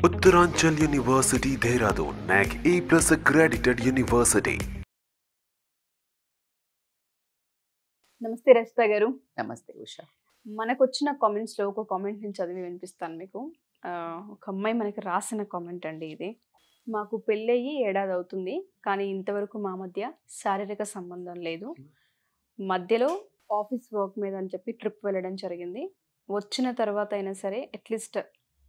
Uttaranchal University, Dehradun, NAC A+ accredited university. నమస్తే రచిత గారు. నమస్తే ఉషా. మనకు వచ్చిన కామెంట్స్లో ఒక కామెంట్ నేను చదివి వినిపిస్తాను మీకు. ఒక అమ్మాయి మనకి రాసిన కామెంట్ అండి ఇది. మాకు పెళ్ళయి 1 ఏడాది అవుతుంది, కానీ ఇంతవరకు మా మధ్య శారీరక సంబంధం లేదు. మధ్యలో ఆఫీస్ వర్క్ మీద అని చెప్పి ట్రిప్ వెళ్ళడం జరిగింది. వచ్చిన తర్వాత అయినా సరే అట్లీస్ట్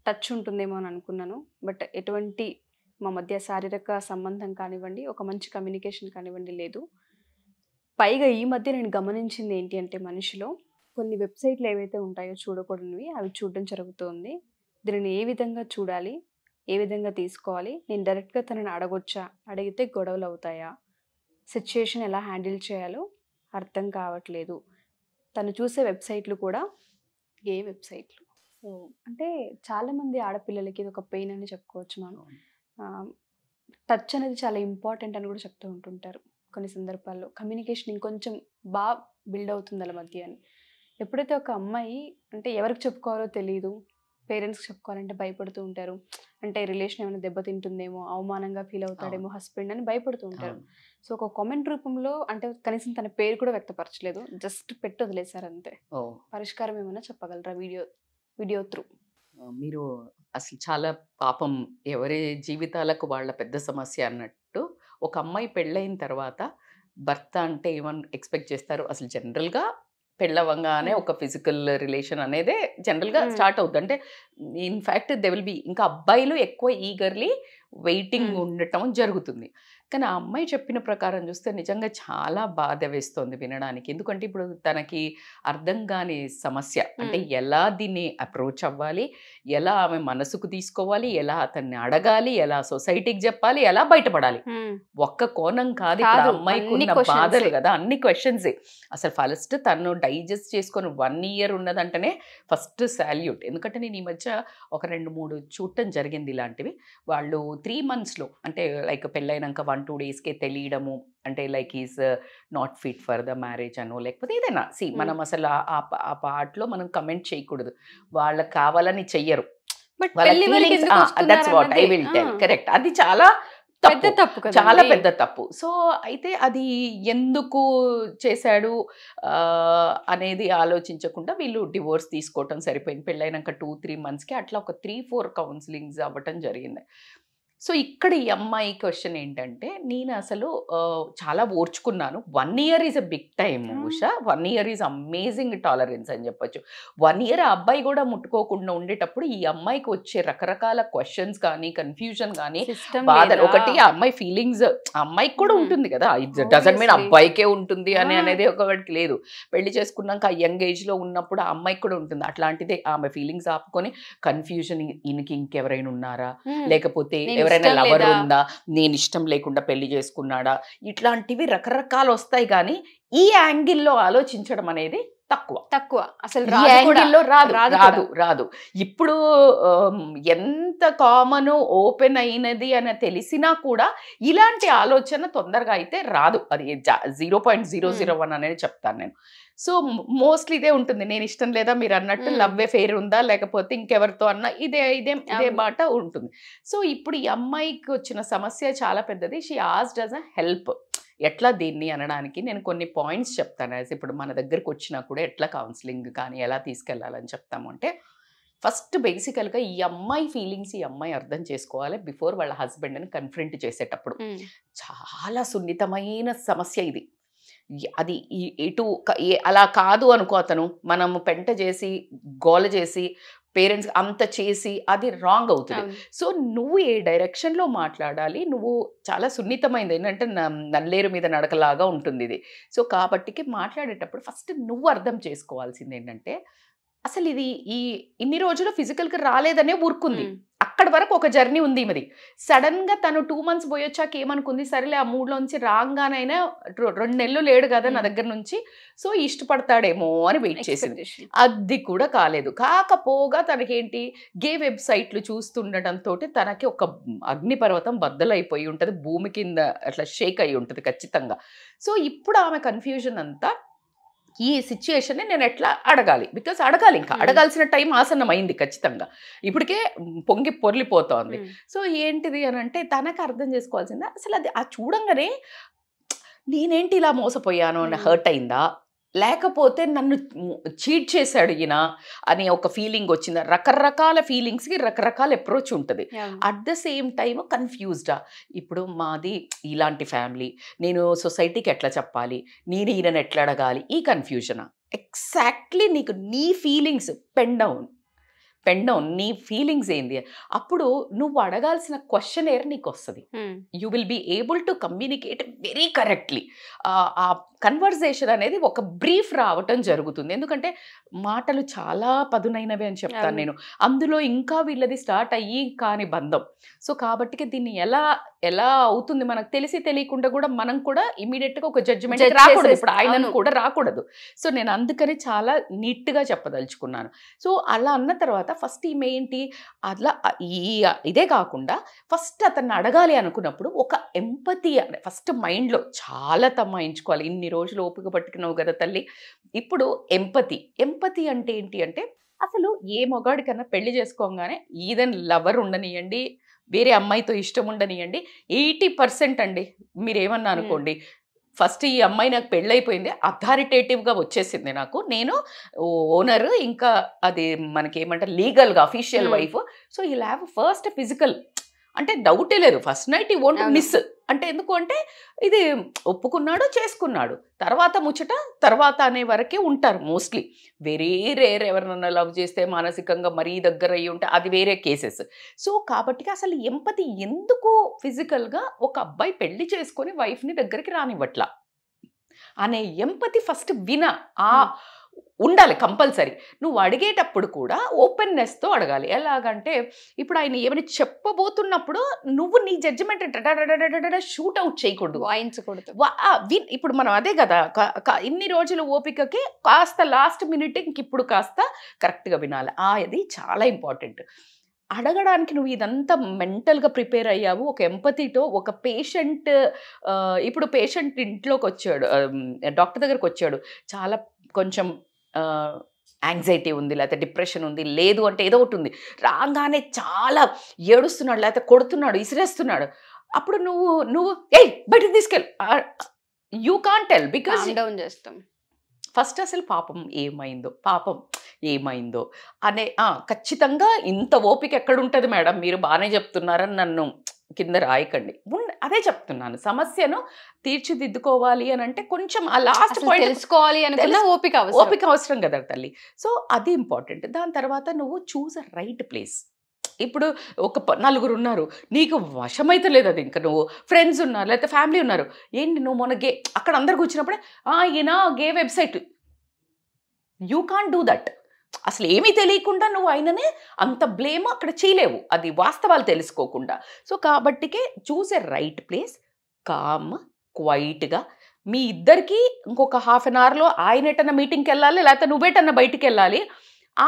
టచ్ ఉంటుందేమో అని అనుకున్నాను. బట్ ఎటువంటి మా మధ్య శారీరక సంబంధం కానివ్వండి, ఒక మంచి కమ్యూనికేషన్ కానివ్వండి లేదు. పైగా ఈ మధ్య నేను గమనించింది ఏంటి అంటే, మనిషిలో కొన్ని వెబ్సైట్లు ఏవైతే ఉంటాయో చూడకూడనివి అవి చూడడం జరుగుతుంది. దీనిని ఏ విధంగా చూడాలి, ఏ విధంగా తీసుకోవాలి, నేను డైరెక్ట్గా తనని అడగొచ్చా, అడిగితే గొడవలు అవుతాయా, సిచ్యుయేషన్ ఎలా హ్యాండిల్ చేయాలో అర్థం కావట్లేదు. తను చూసే వెబ్సైట్లు కూడా గే వెబ్సైట్లు. సో అంటే చాలామంది ఆడపిల్లలకి ఇది ఒక పెయిన్ అని చెప్పుకోవచ్చు మనం. టచ్ అనేది చాలా ఇంపార్టెంట్ అని కూడా చెప్తూ ఉంటుంటారు కొన్ని సందర్భాల్లో. కమ్యూనికేషన్ ఇంకొంచెం బాగా బిల్డ్ అవుతుంది వాళ్ళ మధ్య అని. ఎప్పుడైతే ఒక అమ్మాయి అంటే ఎవరికి చెప్పుకోవాలో తెలియదు, పేరెంట్స్కి చెప్పుకోవాలంటే భయపడుతూ ఉంటారు. అంటే రిలేషన్ ఏమైనా దెబ్బతింటుందేమో, అవమానంగా ఫీల్ అవుతాడేమో హస్బెండ్ అని భయపడుతూ ఉంటారు. సో ఒక కామెంట్ రూపంలో అంటే కనీసం తన పేరు కూడా వ్యక్తపరచలేదు, జస్ట్ పెట్టి వదిలేశారు అంతే. పరిష్కారం ఏమైనా చెప్పగలరా వీడియో త్రూ? మీరు అసలు చాలా పాపం, ఎవరి జీవితాలకు వాళ్ళ పెద్ద సమస్య అన్నట్టు. ఒక అమ్మాయి పెళ్ళైన తర్వాత భర్త అంటే ఏమని ఎక్స్పెక్ట్ చేస్తారు? అసలు జనరల్గా పెళ్ళవంగానే ఒక ఫిజికల్ రిలేషన్ అనేదే జనరల్గా స్టార్ట్ అవుతుంది. అంటే ఇన్ఫ్యాక్ట్ దే విల్ బి, ఇంకా అబ్బాయిలు ఎక్కువ ఈగర్లీ వెయిటింగ్ ఉండటం జరుగుతుంది. కానీ ఆ అమ్మాయి చెప్పిన ప్రకారం చూస్తే నిజంగా చాలా బాధ వేస్తుంది వినడానికి. ఎందుకంటే ఇప్పుడు తనకి అర్థం కాని సమస్య, అంటే ఎలా దీన్ని అప్రోచ్ అవ్వాలి, ఎలా ఆమె మనసుకు తీసుకోవాలి, ఎలా అతన్ని అడగాలి, ఎలా సొసైటీకి చెప్పాలి, ఎలా బయటపడాలి. ఒక్క కోణం కాదు ఇప్పుడు అమ్మాయికి ఉన్న బాధలు కదా, అన్ని క్వశ్చన్సే. అసలు ఫస్ట్ తను డైజెస్ట్ చేసుకొని 1 year ఉన్నదంటేనే ఫస్ట్ సాల్యూట్. ఎందుకంటే నేను ఈ మధ్య ఒక 2-3 చూడటం జరిగింది ఇలాంటివి. వాళ్ళు 3 monthsలో అంటే లైక్ పెళ్ళైనాక 1-2 daysకే తెలియడము, అంటే like is not fit for the marriage అనో లేకపోతే ఏదైనా మనం అసలు ఆ పార్ట్లో మనం కమెంట్ చేయకూడదు. వాళ్ళకి కావాలని చెయ్యరు, that's what I will tell. Correct, అది చాలా తప్పు, చాలా పెద్ద తప్పు. సో అయితే అది ఎందుకు చేశాడు అనేది ఆలోచించకుండా వీళ్ళు డివోర్స్ తీసుకోవటం సరిపోయింది. పెళ్ళైనాక 2-3 monthsకి అట్లా ఒక 3-4 కౌన్సిలింగ్స్ అవ్వటం జరిగింది. సో ఇక్కడ ఈ అమ్మాయి క్వశ్చన్ ఏంటంటే, నేను అసలు చాలా ఓర్చుకున్నాను. 1 year is a big time Usha. 1 year is amazing tolerance అని చెప్పొచ్చు. 1 year ఆ అబ్బాయి కూడా ముట్టుకోకుండా ఉండేటప్పుడు ఈ అమ్మాయికి వచ్చే రకరకాల క్వశ్చన్స్ కానీ, కన్ఫ్యూజన్ కానీ, బాధలు. ఒకటి ఆ అమ్మాయి ఫీలింగ్స్ అమ్మాయికి కూడా ఉంటుంది కదా, ఇట్ డజంట్ మీన్ అబ్బాయికే ఉంటుంది అనేది ఒకటికి లేదు. పెళ్లి చేసుకున్నాక ఆ యంగ్ ఏజ్లో ఉన్నప్పుడు ఆ అమ్మాయికి కూడా ఉంటుంది. అట్లాంటిదే ఆమె ఫీలింగ్స్ ఆపుకొని కన్ఫ్యూజన్, ఈయనకి ఇంకెవరైనా ఉన్నారా, లేకపోతే ఎవరైనా లవర్ ఉందా, నేను ఇష్టం లేకుండా పెళ్లి చేసుకున్నాడా, ఇట్లాంటివి రకరకాలు వస్తాయి. కానీ ఈ యాంగిల్లో ఆలోచించడం అనేది తక్కువ అసలు రాదు. ఇప్పుడు ఎంత కామన్ ఓపెన్ అయినది అని తెలిసినా కూడా ఇలాంటి ఆలోచన తొందరగా అయితే రాదు. అది 0.001 అనేది చెప్తాను నేను. సో మోస్ట్లీ ఇదే ఉంటుంది, నేను ఇష్టం లేదా, మీరు అన్నట్టు లవ్ ఎఫెయిర్ ఉందా, లేకపోతే ఇంకెవరితో అన్న ఇదే మాట ఉంటుంది. సో ఇప్పుడు ఈ అమ్మాయికి వచ్చిన సమస్య చాలా పెద్దది. She asked us a help. ఎట్లా దీన్ని అనడానికి నేను కొన్ని పాయింట్స్ చెప్తాను. ఇప్పుడు మన దగ్గరకు వచ్చినా కూడా ఎట్లా కౌన్సిలింగ్ కానీ ఎలా తీసుకెళ్లాలని చెప్తాము అంటే, ఫస్ట్ బేసికల్గా ఈ అమ్మాయి ఫీలింగ్స్ ఈ అమ్మాయి అర్థం చేసుకోవాలి బిఫోర్ వాళ్ళ హస్బెండ్ని కన్ఫ్రంట్ చేసేటప్పుడు. చాలా సున్నితమైన సమస్య ఇది. అది ఇటు అలా కాదు అనుకో, అతను మనము పెంట చేసి గోల చేసి పేరెంట్స్ అంత చేసి అది రాంగ్ అవుతుంది. సో నువ్వు ఏ డైరెక్షన్లో మాట్లాడాలి, నువ్వు చాలా సున్నితమైనది ఏంటంటే నల్లేరు మీద నడకలాగా ఉంటుంది ఇది. సో కాబట్టికి మాట్లాడేటప్పుడు ఫస్ట్ నువ్వు అర్థం చేసుకోవాల్సింది ఏంటంటే, అసలు ఇది ఇన్ని రోజులు ఫిజికల్గా రాలేదనే ఊరుకుంది. అక్కడి వరకు ఒక జర్నీ ఉంది మరి. సడన్గా తను 2 months పోయొచ్చాక ఏమనుకుంది, సరేలే ఆ మూడ్లోంచి రాగానైనా 2 నెలలు లేడు కదా నా దగ్గర నుంచి, సో ఇష్టపడతాడేమో అని వెయిట్ చేసింది. అది కూడా కాలేదు. కాకపోగా తనకేంటి, గే వెబ్సైట్లు చూస్తుండటంతో తనకి ఒక అగ్నిపర్వతం బద్దలైపోయి ఉంటుంది, భూమి కింద అట్లా షేక్ అయి ఉంటుంది ఖచ్చితంగా. సో ఇప్పుడు ఆమె కన్ఫ్యూజన్ అంతా ఈ సిచ్యుయేషన్ని నేను ఎట్లా అడగాలి, బికాస్ అడగాలి, ఇంకా అడగాల్సిన టైం ఆసన్నం అయింది ఖచ్చితంగా, ఇప్పటికే పొంగి పొర్లిపోతోంది. సో ఏంటిది అని అంటే తనకు అర్థం చేసుకోవాల్సిందే, అసలు అది ఆ చూడంగానే నేనేంటి ఇలా మోసపోయాను అని హర్ట్ అయిందా, లేకపోతే నన్ను చీట్ చేశాడు ఈయన అని ఒక ఫీలింగ్ వచ్చిందా. రకరకాల ఫీలింగ్స్కి రకరకాల అప్రోచ్ ఉంటుంది. అట్ ద సేమ్ టైమ్ కన్ఫ్యూజ్డా, ఇప్పుడు మాది ఇలాంటి ఫ్యామిలీ, నేను సొసైటీకి ఎట్లా చెప్పాలి, నేను ఈయనను ఎట్లా అడగాలి, ఈ కన్ఫ్యూజనా. ఎగ్జాక్ట్లీ నీకు నీ ఫీలింగ్స్ పెన్ డౌన్ నీ ఫీలింగ్స్ ఏంది, అప్పుడు నువ్వు అడగాల్సిన క్వశ్చనేర్ నీకు వస్తుంది. You will be able to communicate very correctly. ఆ కన్వర్జేషన్ అనేది ఒక బ్రీఫ్ రావటం జరుగుతుంది. ఎందుకంటే మాటలు చాలా పదునైనవి అని చెప్తాను నేను, అందులో ఇంకా వీళ్ళది స్టార్ట్ అయ్యి కాని బంధం. సో కాబట్టి దీన్ని ఎలా అవుతుంది మనకు తెలిసి తెలియకుండా కూడా మనం కూడా ఇమీడియట్గా ఒక జడ్జిమెంట్ రాకూడదు, ఇప్పుడు ఆయనను కూడా రాకూడదు. సో నేను అందుకని చాలా నీట్గా చెప్పదలుచుకున్నాను. సో అలా అన్న తర్వాత ఫస్ట్ ఈమె ఏంటి, అట్లా ఇదే కాకుండా ఫస్ట్ అతన్ని అడగాలి అనుకున్నప్పుడు ఒక ఎంపతి ఫస్ట్ మైండ్లో చాలా తమ్మాయించుకోవాలి. ఇన్ని రోజులు ఓపిక పట్టుకున్నావు కదా తల్లి, ఇప్పుడు ఎంపతి అంటే ఏంటి అంటే, అసలు ఏ మగాడికన్నా పెళ్లి చేసుకోగానే ఈదన్ లవర్ ఉండనియండి, వేరే అమ్మాయితో ఇష్టం ఉండనియండి, 80% అండి మీరేమన్నా అనుకోండి, ఫస్ట్ ఈ అమ్మాయి నాకు పెళ్ళైపోయింది, అథారిటేటివ్గా వచ్చేసింది నాకు, నేను ఓనర్, ఇంకా అది మనకేమంటారు లీగల్గా official wife. So you have first physical అంటే డౌటే లేదు, ఫస్ట్ నైట్ ఈ వోంట్ మిస్. అంటే ఎందుకు అంటే ఇది ఒప్పుకున్నాడు, చేసుకున్నాడు, తర్వాత ముచ్చట తర్వాత అనే వరకే ఉంటారు మోస్ట్లీ. వెరీ రేర్ ఎవరినన్నా లవ్ చేస్తే మానసికంగా మరీ దగ్గర అయ్యి ఉంటే అది వేరే కేసెస్. సో కాబట్టి అసలు ఎంపతి ఎందుకు ఫిజికల్గా ఒక అబ్బాయి పెళ్లి చేసుకొని వైఫ్ని దగ్గరికి రానివ్వట్లా అనే ఎంపతి ఫస్ట్ ఉండాలి కంపల్సరీ. నువ్వు అడిగేటప్పుడు కూడా ఓపెన్నెస్తో అడగాలి. ఎలాగంటే ఇప్పుడు ఆయన ఏమైనా చెప్పబోతున్నప్పుడు నువ్వు నీ జడ్జిమెంట్ షూట్ అవుట్ చేయకూడదు, వాయించకూడదు. ఇప్పుడు మనం అదే కదా ఇన్ని రోజుల ఓపికకి కాస్త లాస్ట్ మినిట్ ఇప్పుడు కాస్త కరెక్ట్గా వినాలి. అది చాలా ఇంపార్టెంట్. అడగడానికి నువ్వు ఇదంతా మెంటల్గా ప్రిపేర్ అయ్యావు ఒక ఎంపతితో. ఒక పేషెంట్, ఇప్పుడు పేషెంట్ ఇంట్లోకి వచ్చాడు, డాక్టర్ దగ్గరకు వచ్చాడు, చాలా కొంచెం యాంగ్జైటీ ఉంది, లేకపోతే డిప్రెషన్ ఉంది, లేదు అంటే ఏదో ఒకటి ఉంది, రాగానే చాలా ఏడుస్తున్నాడు, లేకపోతే కొడుతున్నాడు, ఇసిరేస్తున్నాడు, అప్పుడు నువ్వు బయటకు తీసుకెళ్ళి you can't tell, because down చేస్తాం. ఫస్ట్ అసలు పాపం ఏమైందో అనే ఖచ్చితంగా ఇంత ఓపిక ఎక్కడుంటుంది మేడం, మీరు బాగానే చెప్తున్నారని నన్ను కింద రాయకండి. అదే చెప్తున్నాను, సమస్యను తీర్చిదిద్దుకోవాలి అని అంటే కొంచెం ఆ లాస్ట్ పాయింట్ తెలుసుకోవాలి అనుకున్నా ఓపిక అవసరం కదా తల్లి. సో అది ఇంపార్టెంట్. దాని తర్వాత నువ్వు చూస్ అ రైట్ ప్లేస్. ఇప్పుడు ఒక 4 ఉన్నారు, నీకు వశమైతే లేదు అది, ఇంకా నువ్వు ఫ్రెండ్స్ ఉన్నారు, లేకపోతే ఫ్యామిలీ ఉన్నారు, ఏంటి నువ్వు మొన్న అక్కడ అందరు కూర్చున్నప్పుడే ఈయన గే website, you can't do that. అసలు ఏమీ తెలియకుండా నువ్వు ఆయననే అంత బ్లేమ్ అక్కడ చేయలేవు, అది వాస్తవాలు తెలుసుకోకుండా. సో కాబట్టికే choose a right place, calm క్వైట్గా. మీ ఇద్దరికి ఇంకొక హాఫ్ అన్ అవర్లో ఆయన ఎటన్నా మీటింగ్కి వెళ్ళాలి, లేకపోతే నువ్వేటన్నా బయటికి వెళ్ళాలి,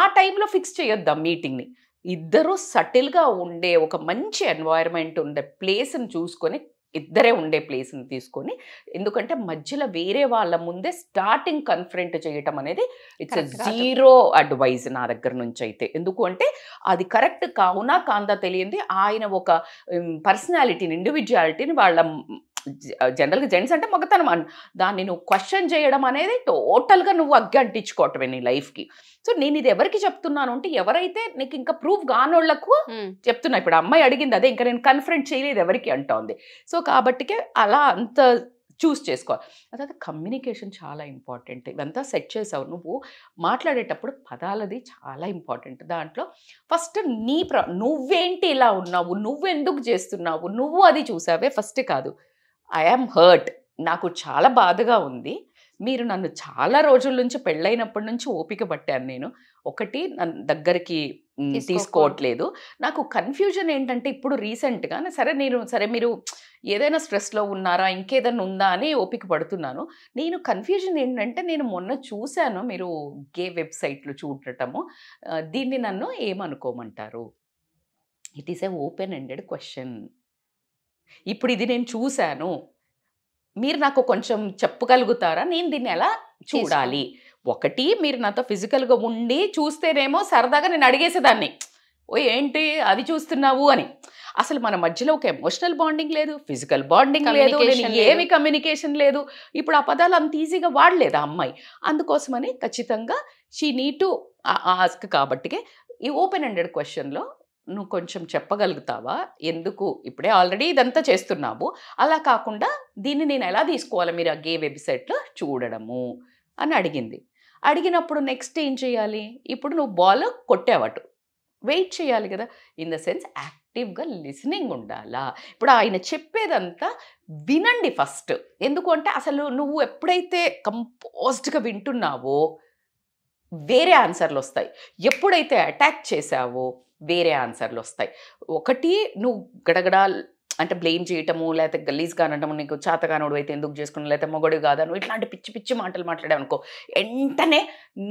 ఆ టైంలో ఫిక్స్ చేయొద్దాం మీటింగ్ని. ఇద్దరు సటిల్గా ఉండే ఒక మంచి ఎన్వైరన్మెంట్ ఉండే ప్లేస్ని చూసుకొని, ఇద్దరే ఉండే ప్లేస్ని తీసుకొని, ఎందుకంటే మధ్యలో వేరే వాళ్ళ ముందే స్టార్టింగ్ కన్ఫరెంట్ చేయటం అనేది ఇట్స్ జీరో అడ్వైజ్ నా దగ్గర నుంచి అయితే. ఎందుకు అంటే అది కరెక్ట్ కావునా కాందా తెలియంది. ఆయన ఒక పర్సనాలిటీని, ఇండివిజువాలిటీని, వాళ్ళ జనరల్గా జెంట్స్ అంటే మగతనం, దాన్ని నువ్వు క్వశ్చన్ చేయడం అనేది టోటల్గా నువ్వు అగ్గి అంటించుకోవటమే నీ లైఫ్కి. సో నేను ఇది ఎవరికి చెప్తున్నాను అంటే, ఎవరైతే నీకు ఇంకా ప్రూఫ్ కానోళ్లకు చెప్తున్నా. ఇప్పుడు అమ్మాయి అడిగింది అదే, ఇంకా నేను కన్ఫరెంట్ చేయలేదు ఎవరికి అంటోంది. సో కాబట్టికే అలా అంత చూస్ చేసుకోవాలి. అதாவது కమ్యూనికేషన్ చాలా ఇంపార్టెంట్. ఇదంతా సెట్ చేసావు, నువ్వు మాట్లాడేటప్పుడు పదాలది చాలా ఇంపార్టెంట్. దాంట్లో ఫస్ట్ నువ్వేంటి ఇలా ఉన్నావు, నువ్వెందుకు చేస్తున్నావు, నువ్వు అది చూసావే ఫస్ట్ కాదు. ఐ యామ్ హర్ట్, నాకు చాలా బాధగా ఉంది, మీరు నన్ను చాలా రోజుల నుంచి పెళ్ళైనప్పటి నుంచి ఓపిక పట్టాను నేను, ఒకటి నన్ను దగ్గరికి తీసుకోవట్లేదు, నాకు కన్ఫ్యూజన్ ఏంటంటే ఇప్పుడు రీసెంట్గా సరే మీరు ఏదైనా స్ట్రెస్లో ఉన్నారా, ఇంకేదైనా ఉందా అని ఓపిక పడుతున్నాను. నేను కన్ఫ్యూజన్ ఏంటంటే, నేను మొన్న చూశాను మీరు గే వెబ్సైట్లు చూడటము, దీన్ని నన్ను ఏమనుకోమంటారు? It is a open ended question. ఇప్పుడు ఇది నేను చూశాను, మీరు నాకు కొంచెం చెప్పగలుగుతారా, నేను దీన్ని ఎలా చూడాలి. ఒకటి మీరు నాతో ఫిజికల్గా ఉండి చూస్తేనేమో సరదాగా నేను అడిగేసేదాన్ని, ఓ ఏంటి అది చూస్తున్నావు అని. అసలు మన మధ్యలో ఒక ఎమోషనల్ బాండింగ్ లేదు, ఫిజికల్ బాండింగ్ లేదు, ఏమి కమ్యూనికేషన్ లేదు. ఇప్పుడు ఆ పదాలు అంత ఈజీగా వాడలేదు ఆ అమ్మాయి. అందుకోసమని ఖచ్చితంగా షీ నీడ్ టు ఆస్క్. కాబట్టి ఈ ఓపెన్ ఎండెడ్ క్వశ్చన్లో నువ్వు కొంచెం చెప్పగలుగుతావా, ఎందుకు ఇప్పుడే ఆల్రెడీ ఇదంతా చేస్తున్నావు, అలా కాకుండా దీన్ని నేను ఎలా తీసుకోవాలి మీరు ఆ గే వెబ్సైట్లో చూడడము అని అడిగింది. అడిగినప్పుడు నెక్స్ట్ ఏం చేయాలి, ఇప్పుడు నువ్వు బాల్ కొట్టావటు, వెయిట్ చేయాలి కదా. ఇన్ ద సెన్స్ యాక్టివ్గా లిసనింగ్ ఉండాలా. ఇప్పుడు ఆయన చెప్పేదంతా వినండి ఫస్ట్. ఎందుకంటే అసలు నువ్వు ఎప్పుడైతే కంపోజ్డ్గా వింటున్నావో వేరే ఆన్సర్లు వస్తాయి, ఎప్పుడైతే అటాక్ చేసావో వేరే ఆన్సర్లు వస్తాయి. ఒకటి నువ్వు గడగడా అంటే బ్లేమ్ చేయటము, లేకపోతే గలీజ్గా అనటము, నీకు చేతగానోడు అయితే ఎందుకు చేసుకున్నావు, లేకపోతే మొగడు కాదా, నువ్వు ఇట్లాంటి పిచ్చి పిచ్చి మాటలు మాట్లాడావనుకో, వెంటనే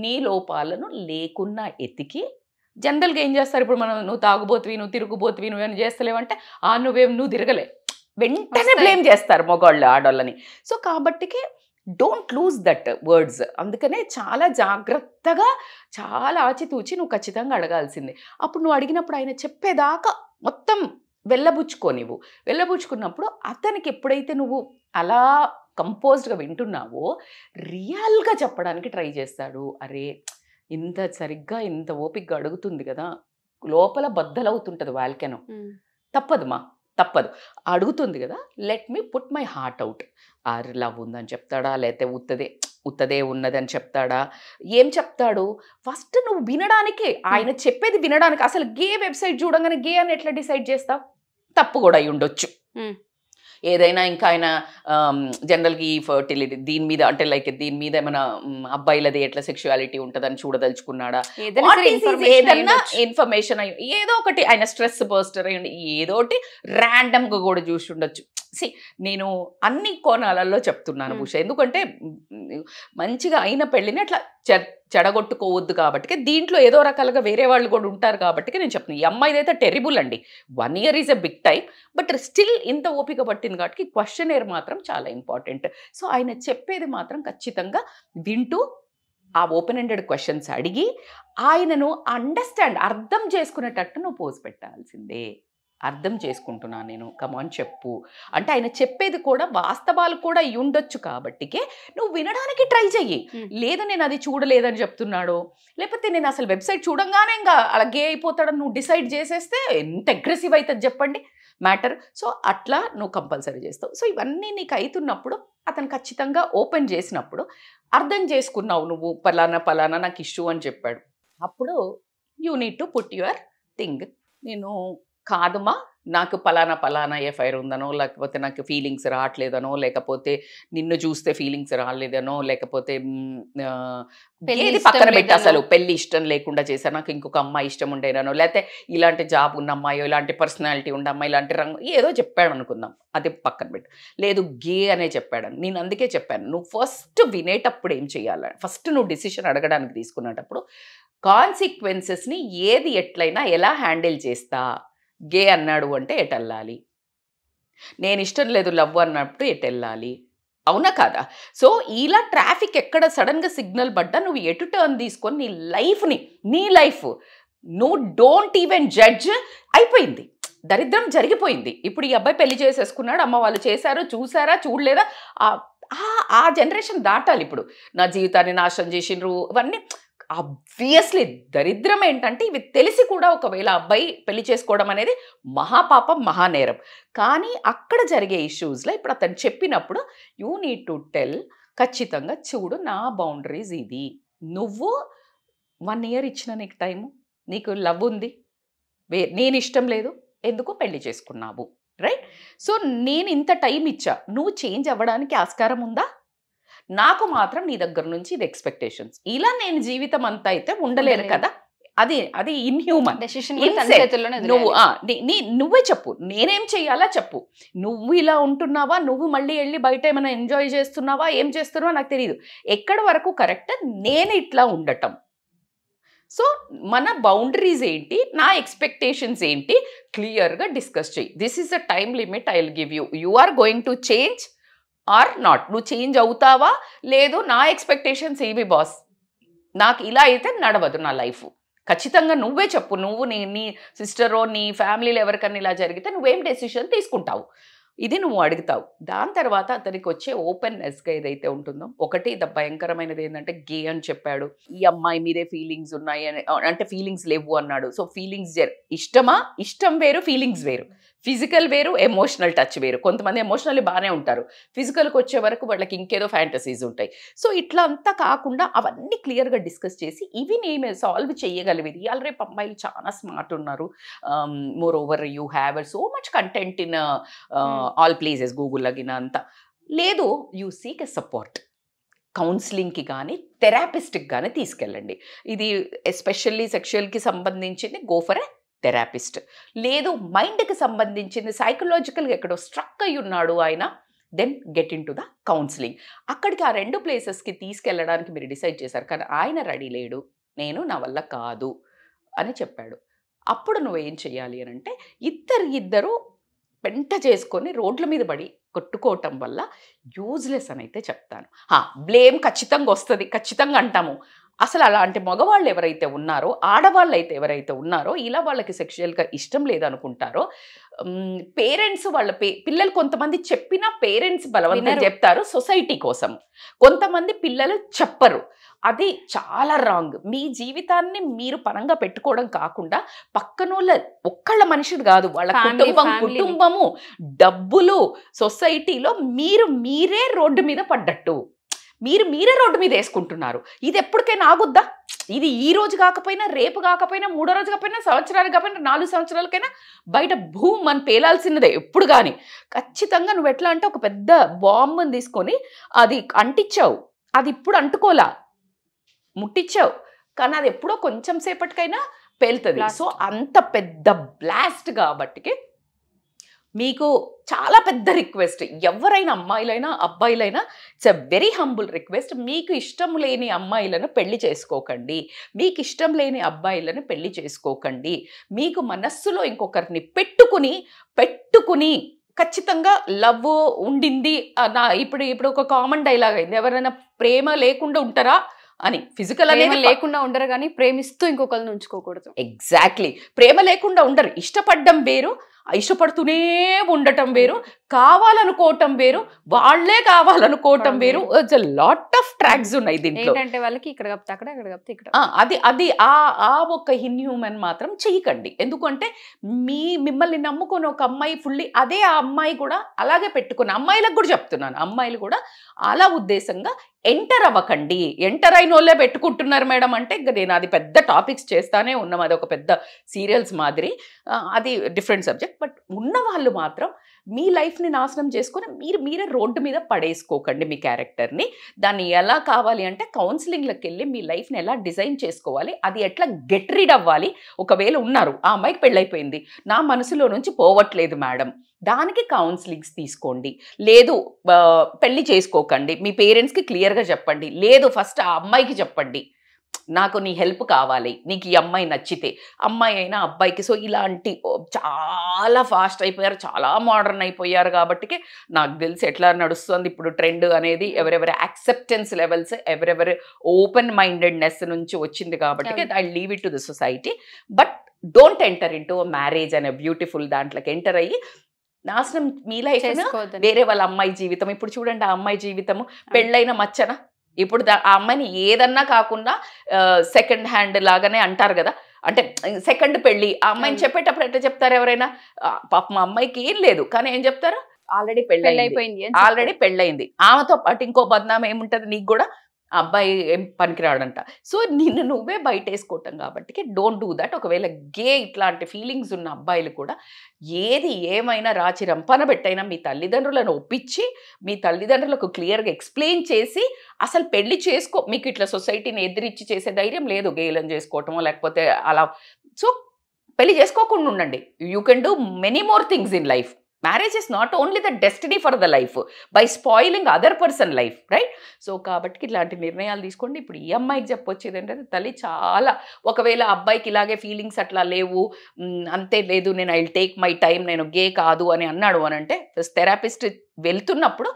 నీ లోపాలను లేకున్నా ఎతికి జనరల్గా ఏం చేస్తారు, ఇప్పుడు మనం నువ్వు తాగుబోతువి, నువ్వు తిరుగుబోతువి, నువ్వేమైనా చేస్తలేవంటే నువ్వు తిరగలే, వెంటనే బ్లేమ్ చేస్తారు మగవాళ్ళు ఆడవాళ్ళని. సో కాబట్టికి డోంట్ లూజ్ దట్ వర్డ్స్. అందుకనే చాలా జాగ్రత్తగా చాలా ఆచితూచి నువ్వు ఖచ్చితంగా అడగాల్సిందే. అప్పుడు నువ్వు అడిగినప్పుడు ఆయన చెప్పేదాకా మొత్తం వెళ్ళబుచ్చుకోనివ్వు. వెళ్ళబుచ్చుకున్నప్పుడు అతనికి ఎప్పుడైతే నువ్వు అలా కంపోజ్డ్గా వింటున్నావో రియల్గా చెప్పడానికి ట్రై చేస్తాడు. అరే ఇంత సరిగ్గా ఇంత ఓపికగా అడుగుతుంది కదా, లోపల బద్దలవుతుంటుంది వాల్కెనో, తప్పదు అడుగుతుంది కదా, let me put my heart out. Love ఉందని చెప్తాడా, లేకపోతే ఉత్తదే ఉన్నదని చెప్తాడా, ఏం చెప్తాడు ఫస్ట్ నువ్వు వినడానికి, ఆయన చెప్పేది వినడానికి. అసలు గే వెబ్సైట్ చూడంగానే గే అని ఎట్లా డిసైడ్ చేస్తావు, తప్పు కూడా అయి ఉండొచ్చు. ఏదైనా ఇంకా ఆయన జనరల్గా ఈ ఫర్టిలిటీ దీని మీద అంటే లైక్ దీని మీద ఏమైనా అబ్బాయిలది ఎట్లా సెక్షువాలిటీ ఉంటుందని చూడదలుచుకున్నాడా, ఏదైనా ఇన్ఫర్మేషన్ అయ్యి ఏదో ఒకటి ఆయన స్ట్రెస్ బర్స్టర్ అయ్యి ఏదో ఒకటి ర్యాండమ్గా కూడా చూసి ఉండొచ్చు. నేను అన్ని కోణాలలో చెప్తున్నాను భూష, ఎందుకంటే మంచిగా అయిన పెళ్ళిని అట్లా చెడగొట్టుకోవద్దు. కాబట్టి దీంట్లో ఏదో రకాలుగా వేరే వాళ్ళు కూడా ఉంటారు కాబట్టి నేను చెప్తున్నాను. ఈ అమ్మాయిది అయితే టెరిబుల్ అండి, 1 year is a big time, but still ఇంత ఓపిక పట్టింది కాబట్టి క్వశ్చనేర్ మాత్రం చాలా ఇంపార్టెంట్. సో ఆయన చెప్పేది మాత్రం ఖచ్చితంగా వింటూ ఆ ఓపెన్ ఎండెడ్ క్వశ్చన్స్ అడిగి ఆయనను అర్థం చేసుకునేటట్టు నువ్వు పోజ్ పెట్టాల్సిందే. అర్థం చేసుకుంటున్నాను నేను, కమాన్ చెప్పు అంటే ఆయన చెప్పేది కూడా వాస్తవాలు కూడా ఉండొచ్చు కాబట్టికే నువ్వు వినడానికి ట్రై చెయ్యి. లేదు నేను అది చూడలేదని చెప్తున్నాడు, లేకపోతే నేను అసలు వెబ్సైట్ చూడంగానే ఇంకా అలా గే అయిపోతాడని నువ్వు డిసైడ్ చేసేస్తే ఎంత అగ్రెసివ్ అవుతుంది చెప్పండి మ్యాటర్. సో అట్లా నువ్వు కంపల్సరీ చేస్తావు. సో ఇవన్నీ నీకు అవుతున్నప్పుడు అతను ఖచ్చితంగా ఓపెన్ చేసినప్పుడు అర్థం చేసుకున్నావు, నువ్వు పలానా నాకు ఇష్యూ అని చెప్పాడు, అప్పుడు you need to put your thing. నేను కాదుమా నాకు పలానా ఎఫ్ఐఆర్ ఉందనో, లేకపోతే నాకు ఫీలింగ్స్ రావట్లేదనో, లేకపోతే నిన్ను చూస్తే ఫీలింగ్స్ రాలేదనో, లేకపోతే ఏది పక్కన పెట్టి అసలు పెళ్లి ఇష్టం లేకుండా చేశాను, నాకు ఇంకొక అమ్మాయి ఇష్టం ఉండేనో, లేకపోతే ఇలాంటి జాబ్ ఉన్న అమ్మాయో, ఇలాంటి పర్సనాలిటీ ఉన్న అమ్మాయి, ఇలాంటి రంగు ఏదో చెప్పాడు అనుకుందాం, అది పక్కన పెట్టు. లేదు గే అనే చెప్పాడు, నేను అందుకే చెప్పాను నువ్వు ఫస్ట్ వినేటప్పుడు ఏం చేయాలి, ఫస్ట్ నువ్వు డిసిషన్ అడగడానికి తీసుకునేటప్పుడు కాన్సిక్వెన్సెస్ని ఏది ఎట్లయినా ఎలా హ్యాండిల్ చేస్తా. గే అన్నాడు అంటే ఎటెళ్ళాలి, నేను ఇష్టం లేదు లవ్ అన్నప్పుడు ఎటెళ్ళాలి, అవునా కాదా? సో ఇలా ట్రాఫిక్ ఎక్కడ సడన్గా సిగ్నల్ పడ్డా నువ్వు ఎటు టర్న్ తీసుకొని నీ లైఫ్ నువ్వు డోంట్ ఈవెన్ జడ్జ్. అయిపోయింది, దరిద్రం జరిగిపోయింది. ఇప్పుడు ఈ అబ్బాయి పెళ్లి చేసేసుకున్నాడు, అమ్మ వాళ్ళు చేశారు, చూసారా చూడలేదా, ఆ జనరేషన్ దాటాలి. ఇప్పుడు నా జీవితాన్ని నాశనం చేసిండ్రు ఇవన్నీ ఆబ్వియస్లీ. దరిద్రం ఏంటంటే ఇవి తెలిసి కూడా ఒకవేళ అబ్బాయి పెళ్లి చేసుకోవడం అనేది మహాపాపం, మహానేరం. కానీ అక్కడ జరిగే ఇష్యూస్లో ఇప్పుడు అతను చెప్పినప్పుడు యూ నీడ్ టు టెల్, ఖచ్చితంగా చూడు నా బౌండరీస్ ఇది, నువ్వు 1 year ఇచ్చిన నీకు టైము, నీకు లవ్ ఉంది, నేను ఇష్టం లేదు, ఎందుకు పెళ్లి చేసుకున్నావు, రైట్? సో నేను ఇంత టైం ఇచ్చా, నువ్వు చేంజ్ అవ్వడానికి ఆస్కారం ఉందా? నాకు మాత్రం నీ దగ్గర నుంచి ఇది ఎక్స్పెక్టేషన్స్, ఇలా నేను జీవితం అంతా అయితే ఉండలేను కదా, అది ఇన్హ్యూమన్. నువ్వే చెప్పు, నేనేం చెయ్యాలా చెప్పు. నువ్వు ఇలా ఉంటున్నావా, నువ్వు మళ్ళీ వెళ్ళి బయట ఏమైనా ఎంజాయ్ చేస్తున్నావా, ఏం చేస్తున్నావా నాకు తెలియదు, ఎక్కడి వరకు కరెక్ట్ నేను ఇట్లా ఉండటం. సో మన బౌండరీస్ ఏంటి, నా ఎక్స్పెక్టేషన్స్ ఏంటి, క్లియర్గా డిస్కస్ చెయ్యి. This is a time limit I will give you, you are going to change or not. నువ్వు చేంజ్ అవుతావా లేదు, నా ఎక్స్పెక్టేషన్స్ ఏవి బాస్, నాకు ఇలా అయితే నడవదు నా లైఫ్, ఖచ్చితంగా నువ్వే చెప్పు, నువ్వు నీ సిస్టరో నీ ఫ్యామిలీలో ఎవరికన్నా ఇలా జరిగితే నువ్వేం డెసిషన్ తీసుకుంటావు, ఇది నువ్వు అడుగుతావు. దాని తర్వాత అతనికి వచ్చే ఓపెన్నెస్గా ఏదైతే ఉంటుందో, ఒకటి భయంకరమైనది ఏంటంటే గే అని చెప్పాడు, ఈ అమ్మాయి మీదే ఫీలింగ్స్ ఉన్నాయి అని, అంటే ఫీలింగ్స్ లేవు అన్నాడు. సో ఫీలింగ్స్ ఇష్టమా, ఇష్టం వేరు, ఫీలింగ్స్ వేరు, ఫిజికల్ వేరు, ఎమోషనల్ టచ్ వేరు. కొంతమంది ఎమోషనల్లీ బాగానే ఉంటారు, ఫిజికల్కి వచ్చే వరకు వాళ్ళకి ఇంకేదో ఫ్యాంటసీస్ ఉంటాయి. సో ఇట్లా అంతా కాకుండా అవన్నీ క్లియర్గా డిస్కస్ చేసి ఇవి నేను సాల్వ్ చేయగలిగేది. ఇవాళ రేపు అమ్మాయిలు చాలా స్మార్ట్ ఉన్నారు. Moreover you have so much content in all places, Google లగిన అంతా లేదు. యూ సీక్ ఎ సపోర్ట్, కౌన్సిలింగ్కి కానీ థెరపిస్ట్కి కానీ తీసుకెళ్ళండి. ఇది ఎస్పెషల్లీ సెక్షువల్కి సంబంధించింది, గో ఫర్ ఎ థెరపిస్ట్. లేదు మైండ్కి సంబంధించింది, సైకలాజికల్గా ఎక్కడో స్ట్రక్ అయి ఉన్నాడు ఆయన, then get into the counselling. అక్కడికి ఆ 2 ప్లేసెస్కి తీసుకెళ్ళడానికి మీరు డిసైడ్ చేశారు, కానీ ఆయన రెడీ లేడు, నేను నా వల్ల కాదు అని చెప్పాడు. అప్పుడు నువ్వేం చెయ్యాలి అని అంటే, ఇద్దరు పెంట చేసుకొని రోడ్ల మీద పడి కొట్టుకోవటం వల్ల యూజ్లెస్ అని అయితే చెప్తాను. బ్లేమ్ ఖచ్చితంగా వస్తుంది, ఖచ్చితంగా అంటాము. అసలు అలాంటి మగవాళ్ళు ఎవరైతే ఉన్నారో, ఆడవాళ్ళు అయితే ఎవరైతే ఉన్నారో, ఇలా వాళ్ళకి సెక్షువల్గా ఇష్టం లేదనుకుంటారో, పేరెంట్స్ వాళ్ళ పిల్లలు కొంతమంది చెప్పినా పేరెంట్స్ బలవంతం చెప్తారు సొసైటీ కోసం, కొంతమంది పిల్లలు చెప్పరు. అది చాలా రాంగ్. మీ జీవితాన్ని మీరు పరంగా పెట్టుకోవడం కాకుండా పక్కనోళ్ళ ఒక్కళ్ళ మనిషిది కాదు, వాళ్ళ కుటుంబము, డబ్బులు, సొసైటీలో మీరే రోడ్డు మీద పడ్డట్టు, మీరే రోడ్డు మీద వేసుకుంటున్నారు. ఇది ఎప్పటికైనా ఆగుద్దా? ఇది ఈ రోజు కాకపోయినా, రేపు కాకపోయినా, 3వ రోజు కాకపోయినా, సంవత్సరాలు కాకపోయినా, 4 సంవత్సరాలకైనా బయట భూమ్ అని పేలాల్సినదే ఎప్పుడు. కానీ ఖచ్చితంగా నువ్వు ఎట్లా అంటే, ఒక పెద్ద బాంబుని తీసుకొని అది అంటించావు, అది ఇప్పుడు అంటుకోలా, ముట్టించావు, కానీ అది ఎప్పుడో కొంచెం సేపటికైనా పేలుతుంది. సో అంత పెద్ద బ్లాస్ట్ కాబట్టికి మీకు చాలా పెద్ద రిక్వెస్ట్, ఎవరైనా అమ్మాయిలైనా అబ్బాయిలైనా, it's a very humble request, మీకు ఇష్టం లేని అమ్మాయిలను పెళ్లి చేసుకోకండి, మీకు ఇష్టం లేని అబ్బాయిలను పెళ్లి చేసుకోకండి. మీకు మనస్సులో ఇంకొకరిని పెట్టుకుని ఖచ్చితంగా లవ్ ఉండింది నా ఇప్పుడు ఒక కామన్ డైలాగ్ అయింది, ఎవరైనా ప్రేమ లేకుండా ఉంటారా అని. ఫిజికల్ అనేది లేకుండా ఉండరు, కానీ ప్రేమిస్తూ ఇంకొకరిని ఉంచుకోకూడదు. ఎగ్జాక్ట్లీ, ప్రేమ లేకుండా ఉండరు, ఇష్టపడడం వేరు, ఇష్టపడుతూనే ఉండటం వేరు, కావాలనుకోవటం వేరు, వాళ్లే కావాలనుకోవటం వేరు. It's a lot of tracks ఉన్నాయి దీంట్లో. ఏంటంటే వాళ్ళకి ఇక్కడ కప్తే అక్కడ, అక్కడ కప్తే ఇక్కడ. అది ఆ ఒక ఇన్హ్యూమన్ మాత్రం చెయ్యకండి. ఎందుకంటే మిమ్మల్ని నమ్ముకొని ఒక అమ్మాయి ఫుల్లీ అదే ఆ అమ్మాయి కూడా అలాగే పెట్టుకుని, అమ్మాయిలకు కూడా చెప్తున్నాను, అమ్మాయిలు కూడా అలా ఉద్దేశంగా ఎంటర్ అవ్వకండి. ఎంటర్ అయిన వాళ్ళే పెట్టుకుంటున్నారు మేడం అంటే నేను అది పెద్ద టాపిక్స్ చేస్తానే ఉన్నాం, అది ఒక పెద్ద సీరియల్స్ మాదిరి, అది డిఫరెంట్ సబ్జెక్ట్. బట్ ఉన్న వాళ్ళు మాత్రం మీ లైఫ్ని నాశనం చేసుకొని మీరే రోడ్డు మీద పడేసుకోకండి మీ క్యారెక్టర్ని. దాన్ని ఎలా కావాలి అంటే కౌన్సిలింగ్లోకి వెళ్ళి మీ లైఫ్ని ఎలా డిజైన్ చేసుకోవాలి, అది ఎట్లా గెట్ రీడ్ అవ్వాలి. ఒకవేళ ఉన్నారు, ఆ అమ్మాయికి పెళ్ళైపోయింది, నా మనసులో నుంచి పోవట్లేదు మేడం, దానికి కౌన్సిలింగ్స్ తీసుకోండి. లేదు పెళ్లి చేసుకోకండి, మీ పేరెంట్స్కి క్లియర్గా చెప్పండి. లేదు ఫస్ట్ ఆ అమ్మాయికి చెప్పండి, నాకు నీ హెల్ప్ కావాలి, నీకు ఈ అమ్మాయి నచ్చితే, అమ్మాయి అయినా అబ్బాయికి. సో ఇలాంటి చాలా ఫాస్ట్ అయిపోయారు, చాలా మోడర్న్ అయిపోయారు కాబట్టి నాకు తెలిసి ఎట్లా నడుస్తుంది ఇప్పుడు ట్రెండ్ అనేది, ఎవరెవరి యాక్సెప్టెన్స్ లెవెల్స్, ఎవరెవరి ఓపెన్ మైండెడ్నెస్ నుంచి వచ్చింది కాబట్టి I leave it to the society. But don't enter in to marriage అనే బ్యూటిఫుల్ దాంట్లోకి ఎంటర్ అయ్యి నాశనం మీ లైఫ్, వేరే వాళ్ళ అమ్మాయి జీవితం. ఇప్పుడు చూడండి, ఆ అమ్మాయి జీవితము పెళ్ళైన మచ్చన. ఇప్పుడు ఆ అమ్మాయిని ఏదన్నా కాకుండా సెకండ్ హ్యాండ్ లాగానే అంటారు కదా, అంటే సెకండ్ పెళ్ళి. ఆ అమ్మాయిని చెప్పేటప్పుడు ఎట్లా చెప్తారు ఎవరైనా, పాపం మా అమ్మాయికి ఏం లేదు, కానీ ఏం చెప్తారు, ఆల్రెడీ పెళ్ళైపోయింది, ఆల్రెడీ పెళ్ళయింది. ఆమెతో పాటు ఇంకో బద్నామం ఏముంటుంది నీకు కూడా, ఆ అబ్బాయి ఏం పనికిరాడంట. సో నిన్ను నువ్వే బయట వేసుకోవటం కాబట్టి డోంట్ డూ దట్. ఒకవేళ గే ఇట్లాంటి ఫీలింగ్స్ ఉన్న అబ్బాయిలు కూడా ఏది ఏమైనా రాచి రంపన పెట్టైనా మీ తల్లిదండ్రులను ఒప్పించి, మీ తల్లిదండ్రులకు క్లియర్గా ఎక్స్ప్లెయిన్ చేసి, అసలు పెళ్లి చేసుకో, మీకు ఇట్లా సొసైటీని ఎదిరించి చేసే ధైర్యం లేదు గేలను చేసుకోవటమో లేకపోతే అలా, సో పెళ్లి చేసుకోకుండా ఉండండి. You can do many more things in life. Marriage is not only the destiny for the life by spoiling other person life, right? So కాబట్టి ఇలాంటి నిర్ణయాలు తీసుకోండి. ఇప్పుడు ఈ అమ్మాయికి చెప్పొచ్చేది ఏంటంటే, తల్లి చాలా, ఒకవేళ అబ్బాయికి ఇలాగే ఫీలింగ్స్ అట్లా లేవు, అంతే లేదు, నేను I will take my time, నేను గే కాదు అని అన్నాడు అని అంటే, థెరపిస్ట్ వెళ్తున్నప్పుడు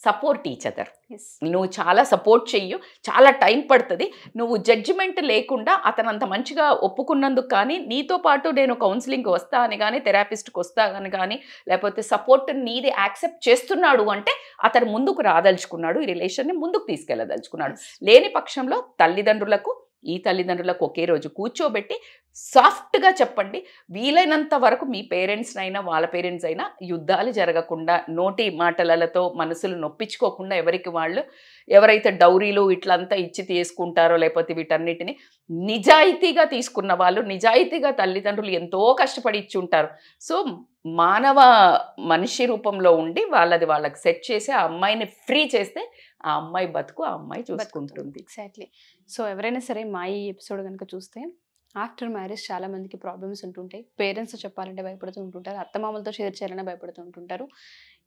సపోర్ట్ ఈచ్ అదర్. Yes. నువ్వు చాలా సపోర్ట్ చెయ్యు, చాలా టైం పడుతుంది. నువ్వు జడ్జిమెంట్ లేకుండా అతను అంత మంచిగా ఒప్పుకున్నందుకు కానీ, నీతో పాటు నేను కౌన్సిలింగ్కి వస్తా అని కానీ, థెరపిస్ట్కి వస్తా అని కానీ, లేకపోతే సపోర్ట్ నీది యాక్సెప్ట్ చేస్తున్నాడు అంటే అతను ముందుకు రాదలుచుకున్నాడు, ఈ రిలేషన్ని ముందుకు తీసుకెళ్ళదలుచుకున్నాడు. లేని పక్షంలో ఈ తల్లిదండ్రులకు ఒకే రోజు కూర్చోబెట్టి సాఫ్ట్గా చెప్పండి. వీలైనంత వరకు మీ పేరెంట్స్నైనా వాళ్ళ పేరెంట్స్ అయినా యుద్ధాలు జరగకుండా, నోటి మాటలతో మనసులు నొప్పించుకోకుండా, ఎవరికి వాళ్ళు ఎవరైతే డౌరీలు ఇట్లంతా ఇచ్చి తీసుకుంటారో, లేకపోతే వీటన్నిటిని నిజాయితీగా తీసుకున్న వాళ్ళు, నిజాయితీగా తల్లిదండ్రులు ఎంతో కష్టపడి ఇచ్చి ఉంటారు. సో మనిషి రూపంలో ఉండి వాళ్ళకి సెట్ చేసి ఆ అమ్మాయిని ఫ్రీ చేస్తే ఆ అమ్మాయి బతుకు ఆ అమ్మాయి చూసుకుంటుంది. ఎగ్జాక్ట్లీ. సో ఎవరైనా సరే మా ఈ ఎపిసోడ్ కనుక చూస్తే ఆఫ్టర్ మ్యారేజ్ చాలా మందికి ప్రాబ్లమ్స్ ఉంటుంటాయి. పేరెంట్స్ చెప్పాలంటే భయపడుతూ ఉంటుంటారు, అత్తమామలతో షేర్ చేయాలన్నా భయపడుతూ ఉంటుంటారు.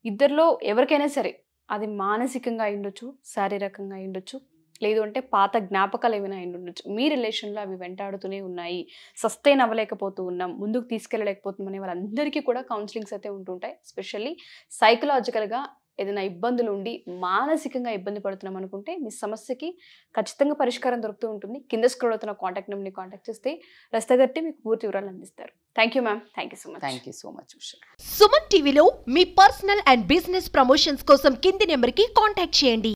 ఇద్దరిలో ఎవరికైనా సరే అది మానసికంగా అయ్యుండొచ్చు, శారీరకంగా అయ్యుండొచ్చు, లేదు అంటే పాత జ్ఞాపకాలు ఏమైనా అయ్యుండొచ్చు. మీ రిలేషన్లో అవి వెంటాడుతూనే ఉన్నాయి, సస్టైన్ అవ్వలేకపోతూ ఉన్నాం, ముందుకు తీసుకెళ్ళలేకపోతున్నాం అనే వాళ్ళందరికీ కూడా కౌన్సిలింగ్స్ అయితే ఉంటుంటాయి. ఎస్పెషల్లీ సైకలాజికల్గా ఏదైనా ఇబ్బందులు ఉండి మానసికంగా ఇబ్బంది పడుతున్నాం అనుకుంటే మీ సమస్యకి ఖచ్చితంగా పరిష్కారం దొరుకుతూ ఉంటుంది. కింద స్క్రోల్ అవుతున్న కాంటాక్ట్ నెంబర్ని కాంటాక్ట్ చేస్తే రస్తగట్టి మీకు పూర్తి వివరాలు అందిస్తారు. Thank you ma'am. Thank you so much. Thank you so much. Suman టీవీలో మీ పర్సనల్ అండ్ బిజినెస్ ప్రమోషన్స్ కోసం కింది నెంబర్కి కాంటాక్ట్ చేయండి.